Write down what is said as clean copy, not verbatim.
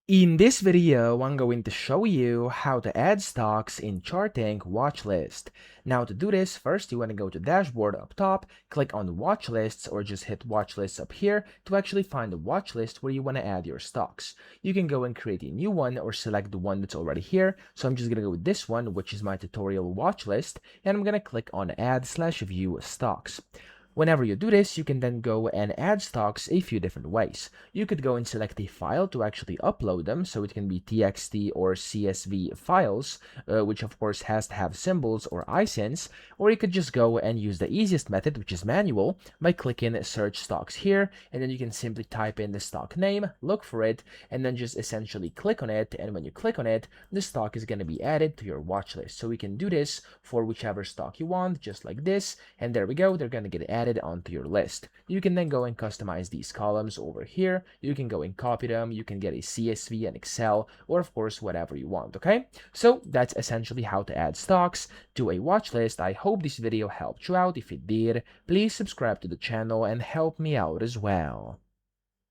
In this video, I'm going to show you how to add stocks in Chartink Watchlist. Now to do this, first you want to go to Dashboard up top, click on Watchlists or just hit Watchlists up here to actually find the watchlist where you want to add your stocks. You can go and create a new one or select the one that's already here. So I'm just going to go with this one, which is my tutorial watchlist, and I'm going to click on Add/View Stocks. Whenever you do this, you can then go and add stocks a few different ways. You could go and select a file to actually upload them, so it can be TXT or CSV files, which of course has to have symbols or ISINs, or you could just go and use the easiest method, which is manual, by clicking search stocks here, and then you can simply type in the stock name, look for it, and then just essentially click on it, and when you click on it, the stock is going to be added to your watch list. So we can do this for whichever stock you want, just like this, and there we go, they're going to get added onto your list. You can then go and customize these columns over here. You can go and copy them. You can get a CSV and Excel, or of course whatever you want. Okay, so that's essentially how to add stocks to a watch list. I hope this video helped you out. If it did, please subscribe to the channel and help me out as well.